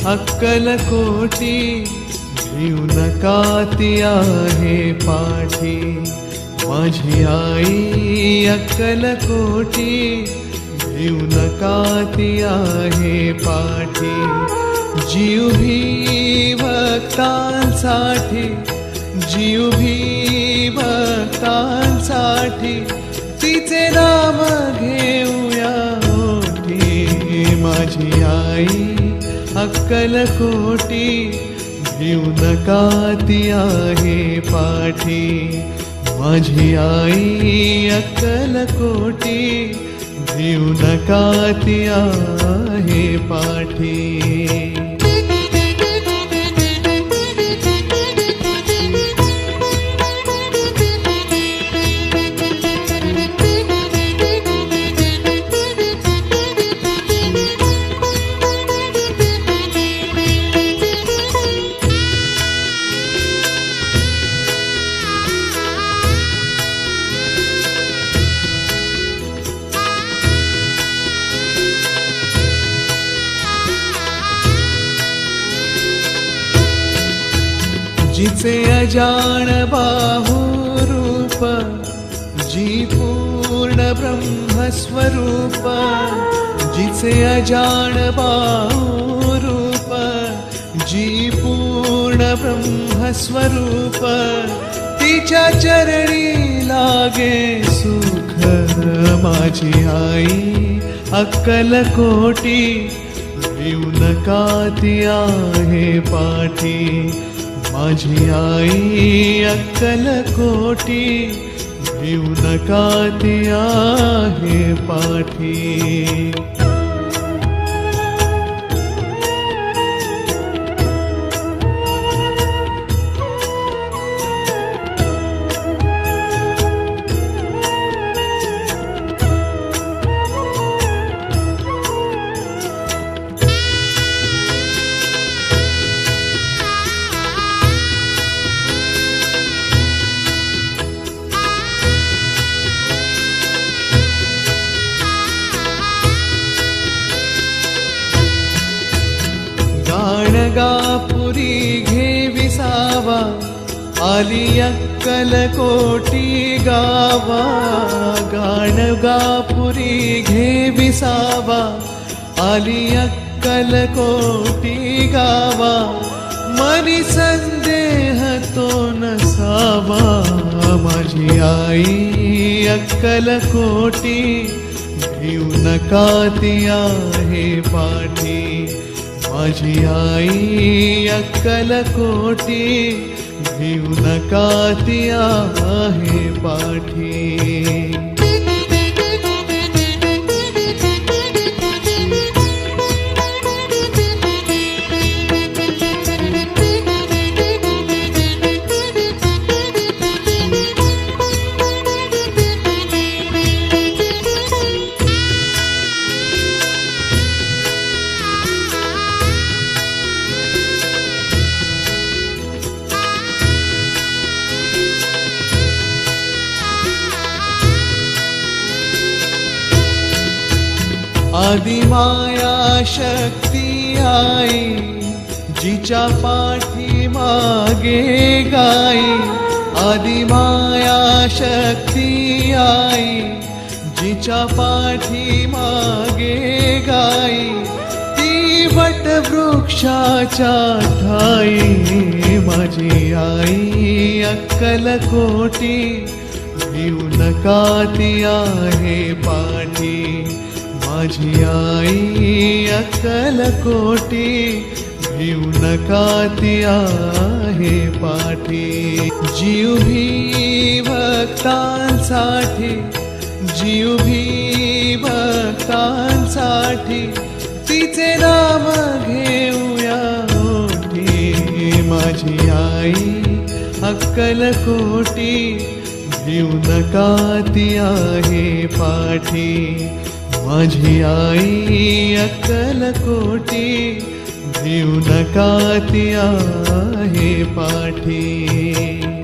अक्कलकोटी भिऊ नका ती आहे पाठी, माझी आई अक्कलकोटी भिऊ नका ती आहे पाठी. जीव भी भक्तांसाठी, जीव भी भक्तांसाठी तिचे नाम घेऊया ओठी. माझी आई अक्कलकोटी भिऊ नका ती आहे पाठी, माझी आई अक्कलकोटी भिऊ नका ती आहे पाठी. जिचे अजान बाहुरूप, जी पूर्ण ब्रह्मस्वरूप. जिचे अजान बाहुरूप, जी पूर्ण ब्रह्मस्वरूप. तिच्या चरणी लागे सुख, माझी आई अक्कलकोटी भिऊ नका ती आहे पाठी. माझी आई अक्कलकोटी भिऊ नका ती आहे पाठी. गाणगापुरी घे विसावा, आली अक्कलकोटी गावा. गाणगापुरी घे विसावा, आली अक्कलकोटी गावा. मनी संदेह तो नसावा, माझी आई अक्कलकोटी भिऊ नका ती आहे पाठी. माझी आई अक्कलकोटी भिऊ नका ती आहे पाठी. आदिमाया शक्ती आई, जिच्या पाठी मागे गाई. आदिमाया शक्ती आई, जिच्या पाठी मागे गाई. ती वटवृक्षाच्या ठाई, माझी आई अक्कलकोटी, भिऊ नका ती आहे पाठी. माझी आई अक्कलकोटी, भिऊ नका ती आहे पाठी. जीव भी भक्तांसाठी, जीव भी भक्तांसाठी, तिचे नाम घेऊया ओठी. माझी आई अक्कलकोटी, भिऊ नका ती आहे पाठी. माझी आई अक्कलकोटी, भिऊ नका ती आहे पाठी.